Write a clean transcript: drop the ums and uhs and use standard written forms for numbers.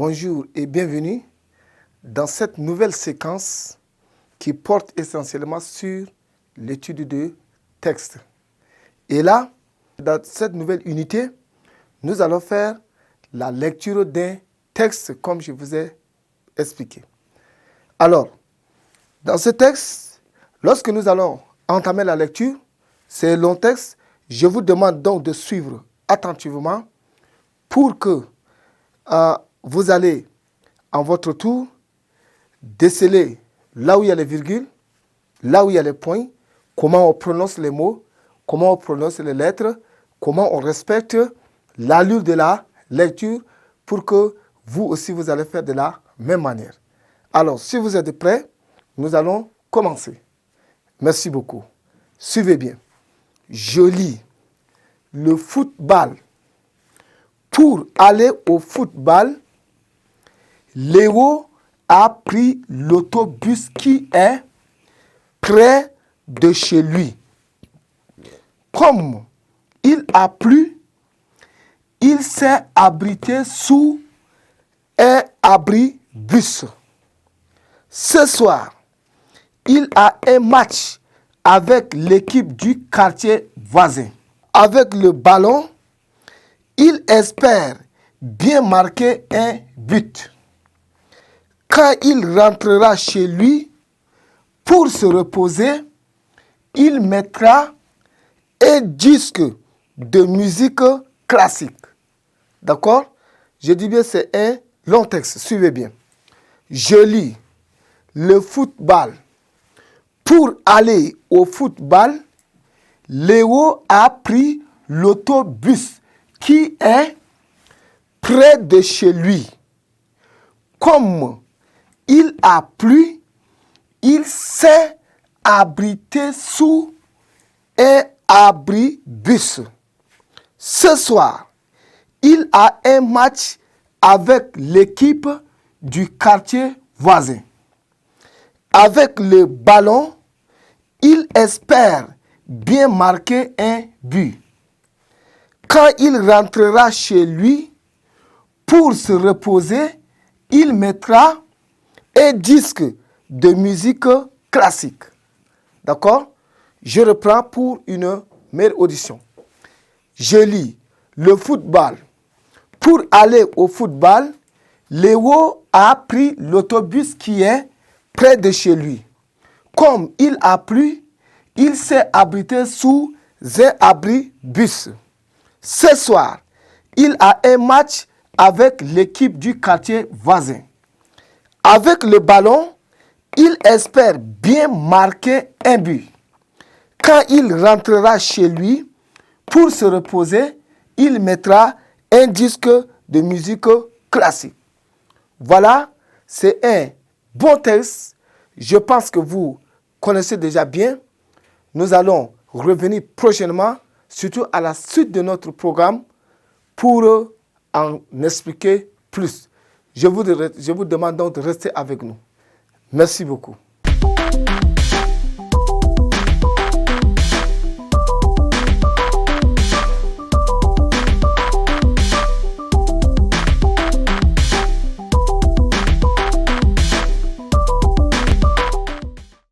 Bonjour et bienvenue dans cette nouvelle séquence qui porte essentiellement sur l'étude de texte. Et là, dans cette nouvelle unité, nous allons faire la lecture d'un texte comme je vous ai expliqué. Alors, dans ce texte, lorsque nous allons entamer la lecture, c'est un long texte, je vous demande donc de suivre attentivement pour que vous allez, en votre tour, déceler là où il y a les virgules, là où il y a les points, comment on prononce les mots, comment on prononce les lettres, comment on respecte l'allure de la lecture pour que vous aussi vous allez faire de la même manière. Alors, si vous êtes prêts, nous allons commencer. Merci beaucoup. Suivez bien. Je lis le football. Pour aller au football, Léo a pris l'autobus qui est près de chez lui. Comme il a plu, il s'est abrité sous un abri-bus. Ce soir, il a un match avec l'équipe du quartier voisin. Avec le ballon, il espère bien marquer un but. Quand il rentrera chez lui pour se reposer, il mettra un disque de musique classique. D'accord? Je dis bien, c'est un long texte. Suivez bien. Je lis le football. Pour aller au football, Léo a pris l'autobus qui est près de chez lui. Comme il a plu, il s'est abrité sous un abri-bus. Ce soir, il a un match avec l'équipe du quartier voisin. Avec le ballon, il espère bien marquer un but. Quand il rentrera chez lui pour se reposer, il mettra un disque de musique classique. D'accord? Je reprends pour une meilleure audition. Je lis le football. Pour aller au football, Léo a pris l'autobus qui est près de chez lui. Comme il a plu, il s'est abrité sous un abri-bus. Ce soir, il a un match avec l'équipe du quartier voisin. Avec le ballon, il espère bien marquer un but. Quand il rentrera chez lui pour se reposer, il mettra un disque de musique classique. Voilà, c'est un bon texte. Je pense que vous connaissez déjà bien. Nous allons revenir prochainement, surtout à la suite de notre programme, pour en expliquer plus. Je vous demande donc de rester avec nous. Merci beaucoup.